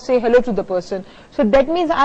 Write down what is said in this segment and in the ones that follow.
say hello to the person, so that means I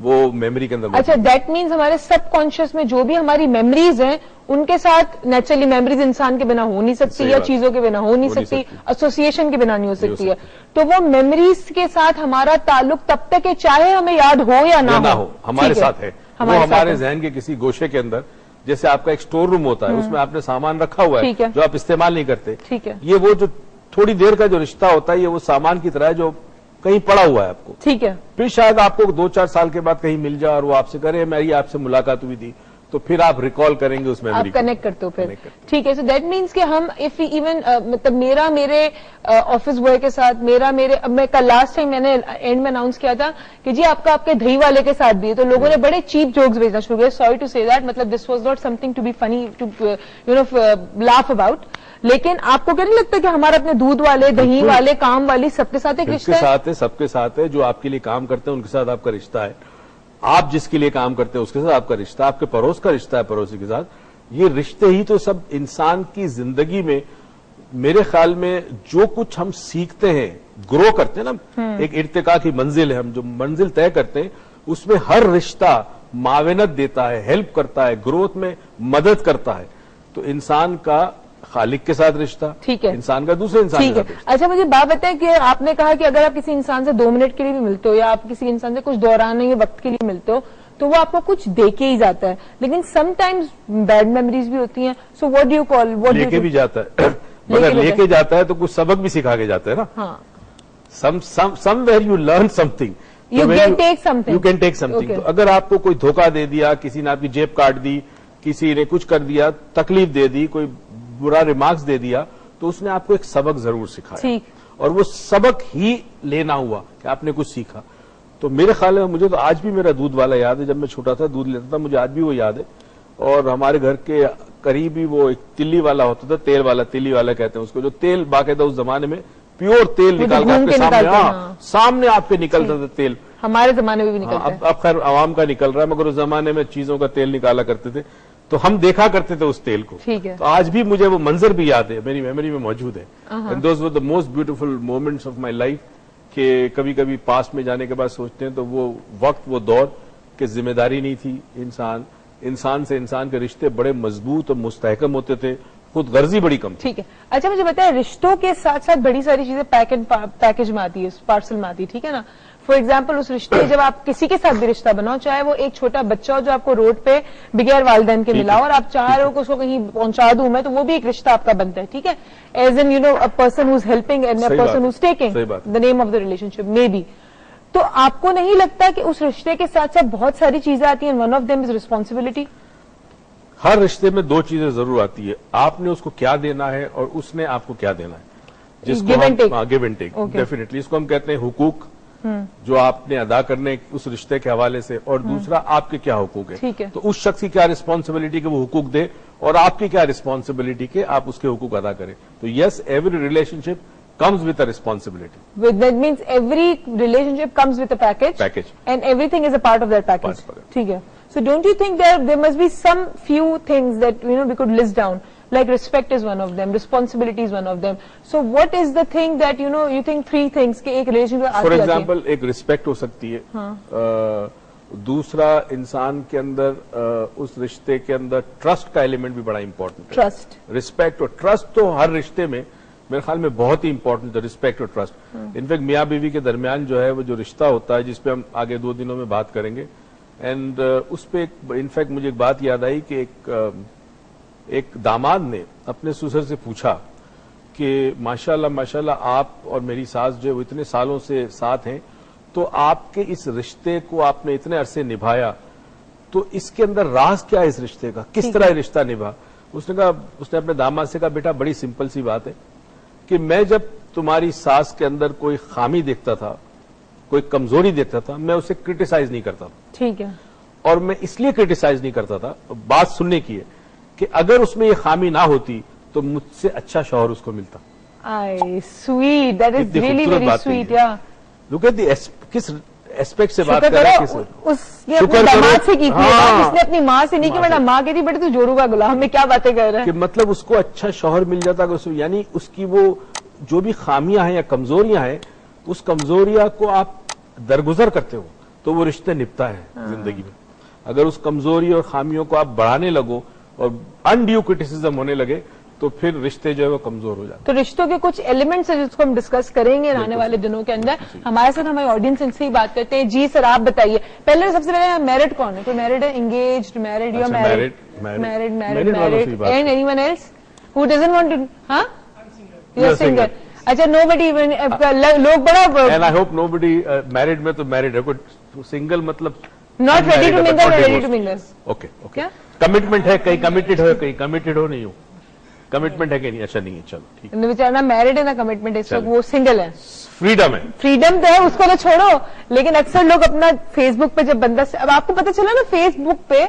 وہ memory کے اندر. اچھا that means ہمارے سب کانشیس میں جو بھی ہماری میموریز ہیں ان کے ساتھ نیچرلی میموریز انسان کے بنا ہو نہیں سکتی یا چیزوں کے بنا ہو نہیں سکتی, ایسوسیشن کے بنا نہیں ہو سکتی ہے. تو وہ میموریز کے ساتھ ہمارا تعلق تب تک ہے چاہے ہمیں یاد ہو یا نہ ہو, ہمارے ساتھ ہے. وہ ہمارے ذہن کے کسی گوشے کے اندر, جیسے آپ کا ایک اسٹور روم ہوتا ہے, اس میں آپ نے سامان رکھا ہوا ہے جو آپ استعمال نہیں کرتے. یہ وہ جو تھوڑی دیر کا جو رشتہ ہوتا ہے یہ وہ سامان کی طرح ہے جو کہیں پڑا ہوا ہے آپ کو. ٹھیک ہے. پھر شاید آپ کو 2-4 سال کے بعد کہیں مل جائے اور وہ آپ سے کرے میری آپ سے ملاقات ہوئی تھی, تو پھر آپ ریکال کریں گے اس میموری کو, کنیکٹ کرتے ہو پھر. ٹھیک ہے. سو دیٹ مینس کہ ہم اف ایون مطلب میرا میرے آفس بوائے کے ساتھ میں کل لاسٹ ٹائم میں نے اینڈ میں اناؤنس کیا تھا کہ جی آپ کا آپ کے دہی والے کے ساتھ بھی ہے, تو لوگوں نے بڑے چیپ جوکس بھیجنا شروع کیا. سوری ٹو سے دیٹ, مطلب this was not something to be funny to laugh about. لیکن آپ کو کیا نہیں لگتا کہ ہمارا اپنے دودھ والے, دہی والے, کام والی سب کے ساتھ ایک رشتہ ہے؟ سب کے ساتھ ہے. جو آپ کے لیے کام کرتے ہیں ان کے ساتھ آپ کا رشتہ ہے. آپ جس کے لیے کام کرتے ہیں اس کے ساتھ آپ کا رشتہ, آپ کے پڑوس کا رشتہ ہے پڑوسی کے ساتھ. یہ رشتے ہی تو سب انسان کی زندگی میں میرے خیال میں جو کچھ ہم سیکھتے ہیں, گرو کرتے ہیں نا, ایک ارتقاء کی منزل ہے, ہم جو منزل طے کرتے ہیں اس میں ہر رشتہ معاونت دیتا ہے, ہیلپ کرتا ہے, گروتھ میں مدد کرتا ہے. تو انسان کا خالق کے ساتھ رشتہ, ٹھیک ہے, انسان کا دوسرے انسان کے ساتھ رشتہ. اچھا مجھے بات بتائیں کہ آپ نے کہا کہ اگر آپ کسی انسان سے 2 منٹ کے لیے بھی ملتے ہو یا آپ کسی انسان سے کچھ دوران وقت کے لیے ملتے ہو تو وہ آپ کو کچھ دے کے ہی جاتا ہے, لیکن سم ٹائمز بیڈ میموریز بھی ہوتی ہیں. So what do you call, لے کے بھی جاتا ہے, مگر لے کے جاتا ہے تو کچھ سبق بھی سکھا کے جاتا ہے نا. ہاں, somewhere you learn something, you can take something, you can take something. تو اگر آپ کو کوئی دھوکہ دے دیا, کسی نے آپ کی جیب کاٹ دی, کسی نے کچھ کر دیا, تکلیف دے دی, کوئی برا ریمارکس دے دیا, تو اس نے آپ کو ایک سبق ضرور سکھایا, اور وہ سبق ہی لینا ہوا کہ آپ نے کچھ سیکھا. تو میرے خیال میں مجھے تو آج بھی میرا دودھ والا یاد ہے, جب میں چھوٹا تھا دودھ لیتا تھا, مجھے آج بھی وہ یاد ہے. اور ہمارے گھر کے قریب ہی وہ ایک تلی والا ہوتا تھا, تیل والا, تلی والا کہتے ہیں اس کو, جو تیل باقاعدہ اس زمانے میں پیور تیل نکال کے آپ کے سامنے, سامنے آپ کے نکلتا تھا تیل. ہمارے زمانے میں بھی نکلتا ہے, اب خیر عوام کا نکل رہا ہے, مگر اس زمانے میں چیزوں کا تیل نکالا کرتے تھے, تو ہم دیکھا کرتے تھے اس تیل کو. تو آج بھی مجھے وہ منظر بھی یاد ہے, میری میموری میں موجود ہے. And those were the most beautiful moments of my life, کہ کبھی کبھی پاس میں جانے کے بعد سوچتے ہیں تو وہ وقت, وہ دور کہ ذمہ داری نہیں تھی, انسان سے انسان کے رشتے بڑے مضبوط اور مستحکم ہوتے تھے, خود غرضی بڑی کم. ٹھیک ہے. اچھا مجھے بتائیں, رشتوں کے ساتھ ساتھ بڑی ساری چیزیں پیکج میں آتی ہے, پارسل میں آتی ہے, ٹھیک ہے نا. فار ایگزامپل اس رشتے جب آپ کسی کے ساتھ بھی رشتہ بناؤ, چاہے وہ ایک چھوٹا بچہ ہو جو آپ کو روڈ پہ بغیر والدین کے ملا ہو اور آپ چاہ رہے ہو کہ اس کو کہیں پہنچا دوں میں, تو وہ بھی ایک رشتہ آپ کا بنتا ہے, ٹھیک ہے. As an you know a person who is helping and a person who is taking the name of the relationship maybe. تو آپ کو نہیں لگتا کہ اس رشتے کے ساتھ ساتھ بہت ساری چیزیں آتی ہیں, one of them is responsibility. ہر رشتے میں 2 چیزیں ضرور آتی ہے, آپ نے اس کو کیا دینا ہے اور اس نے آپ کو کیا دینا ہے, جس کو گیو اینڈ ٹیک. ڈیفینیٹلی اس کو ہم کہتے ہیں حقوق, جو آپ نے ادا کرنے اس رشتے کے حوالے سے, اور دوسرا آپ کے کیا حقوق ہیں. تو اس شخص کی کیا ریسپانسبلٹی کہ وہ حقوق دے, اور آپ کی کیا ریسپانسبلٹی کہ آپ اس کے حقوق ادا کریں. تو yes, every relationship comes with a responsibility. That means every relationship comes with a package. And everything is a part of that package. ٹھیک ہے. So don't you think there must be some few things that we could list down, like respect is one of them, responsibility is one of them. So what is the thing that you think 3 things کہ ایک relationship آتی ہے. For example, ایک respect ہو سکتی ہے. دوسرا, انسان کے اندر اس رشتے کے اندر ٹرسٹ کا ایلیمنٹ بھی بڑا امپورٹنٹ ہے. ٹرسٹ, رسپیکٹ اور ٹرسٹ تو ہر رشتے میں میرے خیال میں بہت ہی امپورٹنٹ ہے, رسپیکٹ اور ٹرسٹ. انفیکٹ میاں بیوی کے درمیان جو ہے وہ جو رشتہ ہوتا ہے, جس پہ ہم آگے 2 دنوں میں بات کریں گے, اینڈ اس پہ انفیکٹ مجھے ایک بات یاد آئی کہ ایک داماد نے اپنے سسر سے پوچھا کہ ماشاءاللہ آپ اور میری ساس جو ہے وہ اتنے سالوں سے ساتھ ہیں, تو آپ کے اس رشتے کو آپ نے اتنے عرصے نبھایا, تو اس کے اندر راز کیا ہے اس رشتے کا, کس طرح یہ رشتہ نبھا. اس نے اپنے داماد سے کہا, بیٹا بڑی سمپل سی بات ہے کہ میں جب تمہاری ساس کے اندر کوئی خامی دیکھتا تھا, کوئی کمزوری دیکھتا تھا, میں اسے کرٹیسائز نہیں کرتا تھا. ٹھیک ہے. اور میں اس لیے کرٹیسائز نہیں کرتا تھا, بات سننے کی ہے, کہ اگر اس میں یہ خامی نہ ہوتی تو مجھ سے اچھا شوہر اس کو ملتا. Sweet, that is really very sweet. یا لک ایٹ دی, کس ایسپیکٹ سے بات کر رہے ہیں, داماد سے کی تھی, اس نے اپنی ماں سے نہیں کہ بیٹا ماں کہتی بیٹے تو جورو کا غلام میں کیا باتیں کر رہا ہے, کہ مطلب اس کو اچھا شوہر مل جاتا, یعنی اس کی وہ جو بھی خامیاں ہیں یا کمزوریاں ہیں, اس کمزوریاں کو آپ درگزر کرتے ہو, تو وہ رشتے نپتا ہے زندگی میں. اگر اس کمزوری اور خامیوں کو آپ بڑھانے لگو اور انڈیو کرٹیسزم ہونے لگے تو پھر رشتے جو ہے وہ کمزور ہو جاتے تو رشتوں کے کچھ ایلیمنٹس ہیں جس کو ہم ڈسکس کریں گے آنے والے دنوں کے اندر. ہمارے ساتھ ہماری آڈینس ان سے ہی بات کرتے ہیں. جی سر آپ بتائیے پہلے سب سے پہلے میرڈ کون ہے؟ کوئی میرڈ ہے؟ انگیجڈ، میرڈ یا married and anyone else who doesn't want to? ہاں یو آر سنگل. اچھا نو بڈی ایون لوگ بڑا and I hope nobody married میں تو میرڈ ہے، کوئی سنگل مطلب not ready to mingle, ready to mingle. Okay okay commitment ہے، کہیں کمیٹڈ ہو کہیں کمیٹڈ ہو نہیں ہو. کمٹمنٹ ہے کہ نہیں؟ اچھا نہیں ہے، چلو ٹھیک. بیچارہ میرڈ ہے نا کمٹمنٹ ہے، وہ سنگل ہے. فریڈم ہے، فریڈم تو ہے اس کو تو چھوڑو. لیکن اکثر لوگ اپنا فیس بک پہ جب بندہ اب آپ کو پتا چلا نا فیس بک پہ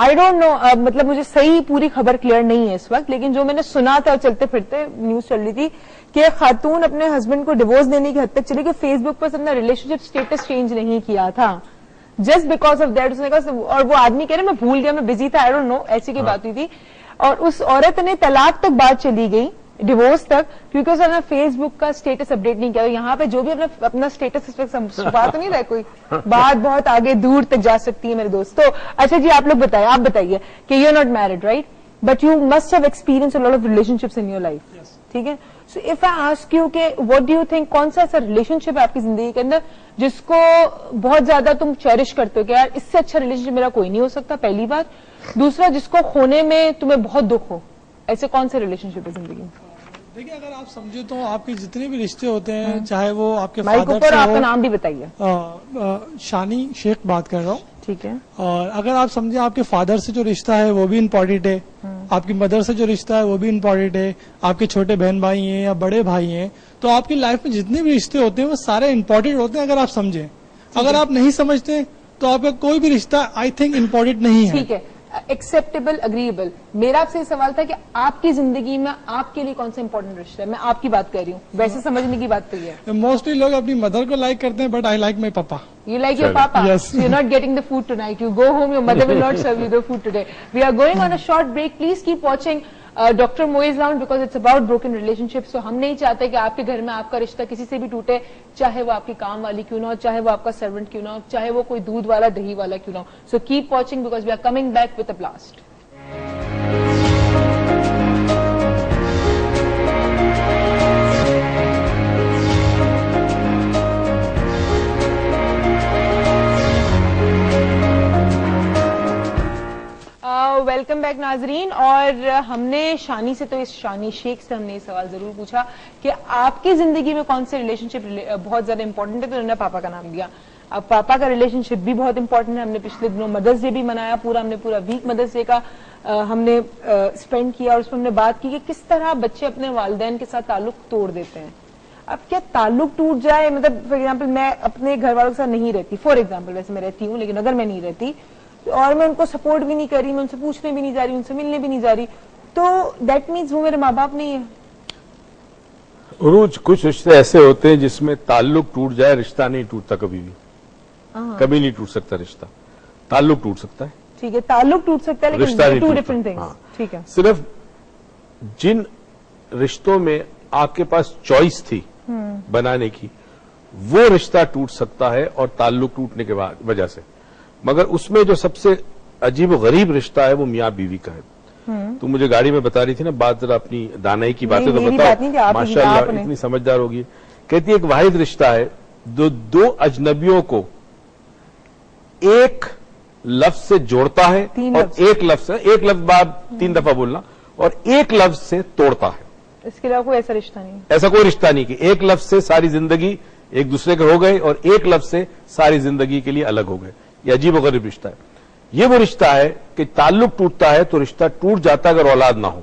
آئی ڈونٹ نو مطلب مجھے صحیح پوری خبر کلیئر نہیں ہے اس وقت، لیکن جو میں نے سنا تھا چلتے پھرتے نیوز چل رہی تھی کہ خاتون اپنے ہسبینڈ کو ڈیوورس دینے کی حد تک چلی کہ فیس بک پر اپنا ریلیشن شپ اسٹیٹس چینج نہیں کیا تھا جسٹ بیکاز آف دیٹ. اس نے کہا اور وہ آدمی کہہ رہے میں بھول گیا، میں بزی تھا، آئی ڈونٹ نو، ایسی کی بات ہوئی تھی. اور اس عورت نے طلاق تک بات چلی گئی، ڈیوورس تک، کیونکہ اس نے فیس بک کا اسٹیٹس اپڈیٹ نہیں کیا. یہاں پہ جو بھی اپنا اسٹیٹس اس وقت چھپا تو نہیں رہا کوئی، بات بہت آگے دور تک جا سکتی ہے میرے دوست. تو اچھا جی آپ لوگ بتائیے، آپ بتائیے کہ you are not married right but you must have experience lot of relationships in your life, ٹھیک ہے. So if I ask you کہ واٹ ڈو یو تھنک کون سا ایسا ریلیشن شپ ہے آپ کی زندگی کے اندر جس کو بہت زیادہ تم چیرش کرتے ہو کہ یار اس سے اچھا ریلیشن شپ میرا کوئی نہیں ہو سکتا، پہلی بات. دوسرا جس کو کھونے میں تمہیں بہت دکھ ہو، ایسے کون سے ریلیشن شپ ہے زندگی میں؟ دیکھیے اگر آپ سمجھے تو آپ کے جتنے بھی رشتے ہوتے ہیں چاہے وہ آپ کے مائک فادر اوپر، سے آپ کا ہو، نام بھی بتائیے. شانی شیخ بات کر رہا ہوں. ٹھیک ہے. اور اگر آپ سمجھے آپ کے فادر سے جو رشتہ ہے وہ بھی امپورٹنٹ ہے، آپ کی مدر سے جو رشتہ ہے وہ بھی امپورٹنٹ ہے، آپ کے چھوٹے بہن بھائی ہیں یا بڑے بھائی ہیں، تو آپ کی لائف میں جتنے بھی رشتے ہوتے ہیں وہ سارے امپورٹنٹ ہوتے ہیں اگر آپ سمجھیں. اگر آپ نہیں سمجھتے تو آپ کا کوئی بھی رشتہ آئی تھنک امپورٹنٹ نہیں ہے. ٹھیک ہے، ایکسپٹیبل، اگریبل. میرا آپ سے یہ سوال تھا کہ آپ کی زندگی میں آپ کے لیے کون سا امپورٹنٹ رشتہ ہے؟ میں آپ کی بات کر رہی ہوں، ویسے سمجھنے کی بات تو یہ ہے. موسٹلی لوگ اپنی مدر کو لائک کرتے ہیں but I like my papa. You like your papa? Yes. So you're not getting the food tonight. You go home, your mother will not serve you the food today. We are going on a short break. Please keep watching Dr. Moiz Lounge because it's about broken relationships. So ہم نہیں چاہتے کہ آپ کے گھر میں آپ کا رشتہ کسی سے بھی ٹوٹے، چاہے وہ آپ کی کام والی کیوں نہ ہو، چاہے وہ آپ کا سرونٹ کیوں نہ ہو، چاہے وہ کوئی دودھ والا دہی والا کیوں نہ ہو. So keep watching because we are coming back with a blast. Welcome back ناظرین. اور ہم نے شانی سے تو اس شانی شیخ سے ہم نے یہ سوال ضرور پوچھا کہ آپ کی زندگی میں کون سے ریلیشن شپ بہت زیادہ امپورٹنٹ ہے، تو انہوں نے پاپا کا نام لیا. اب پاپا کا ریلیشن شپ بھی بہت امپورٹنٹ ہے. ہم نے پچھلے دنوں مدرس ڈے بھی منایا، ہم نے پورا ویک مدرس ڈے کا ہم نے اسپینڈ کیا اور اس میں ہم نے بات کی کہ کس طرح بچے اپنے والدین کے ساتھ تعلق توڑ دیتے ہیں. اب کیا تعلق ٹوٹ جائے، مطلب فار ایگزامپل میں اپنے گھر والوں کے ساتھ نہیں رہتی، فار ایگزامپل ویسے میں رہتی ہوں لیکن اگر میں نہیں رہتی اور میں ان کو سپورٹ بھی نہیں کر رہی، میں ان سے پوچھنے بھی نہیں جا رہی، ان سے ملنے بھی نہیں جا رہی، تو دیٹ مینس وہ میرے ماں باپ نہیں ہے. عروج کچھ رشتے ایسے ہوتے ہیں جس میں تعلق ٹوٹ جائے رشتہ نہیں ٹوٹتا کبھی بھی، کبھی نہیں ٹوٹ سکتا رشتہ. تعلق ٹوٹ سکتا ہے، ٹھیک ہے، تعلق ٹوٹ سکتا ہے رشتہ نہیں لیکن ٹو ٹوٹتا. Different things. ہاں. ٹھیک ہے. صرف جن رشتوں میں آپ کے پاس چوائس تھی بنانے کی وہ رشتہ ٹوٹ سکتا ہے اور تعلق ٹوٹنے کے وجہ سے، مگر اس میں جو سب سے عجیب و غریب رشتہ ہے وہ میاں بیوی کا ہے. تو مجھے گاڑی میں بتا رہی تھی نا بات، ذرا اپنی دانائی کی باتیں تو بتاؤ. ماشاء اللہ اتنی سمجھدار ہوگی. کہتی ہے ایک واحد رشتہ ہے دو اجنبیوں کو ایک لفظ سے جوڑتا ہے اور ایک لفظ بعد 3 دفعہ بولنا اور ایک لفظ سے توڑتا ہے. اس کے علاوہ کوئی ایسا رشتہ نہیں، ایسا کوئی رشتہ نہیں کہ ایک لفظ سے ساری زندگی ایک دوسرے کے ہو گئے اور ایک لفظ سے ساری زندگی کے لیے الگ ہو گئے. یہ عجیب و غریب رشتہ ہے. یہ وہ رشتہ ہے کہ تعلق ٹوٹتا ہے تو رشتہ ٹوٹ جاتا ہے اگر اولاد نہ ہو،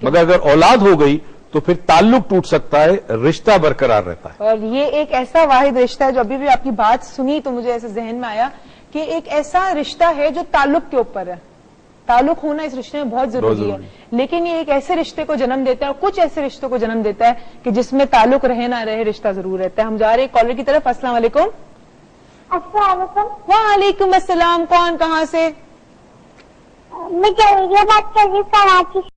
مگر اگر اولاد ہو گئی تو پھر تعلق ٹوٹ سکتا ہے، رشتہ برقرار رہتا ہے. اور یہ ایک ایسا واحد رشتہ ہے جو ابھی بھی آپ کی بات سنی تو مجھے ایسے ذہن میں آیا کہ ایک ایسا رشتہ ہے جو تعلق کے اوپر ہے. تعلق ہونا اس رشتے میں بہت ضروری ہے، لیکن یہ ایک ایسے رشتے کو جنم دیتا ہے اور کچھ ایسے رشتوں کو جنم دیتا ہے کہ جس میں تعلق رہے نہ رہے رشتہ ضرور رہتا ہے. ہم جا رہے ہیں کالر کی طرف. السلام علیکم. السلام علیکم. وعلیکم السلام. کون کہاں سے؟ میں بات کر رہی ہوں کراچی سے.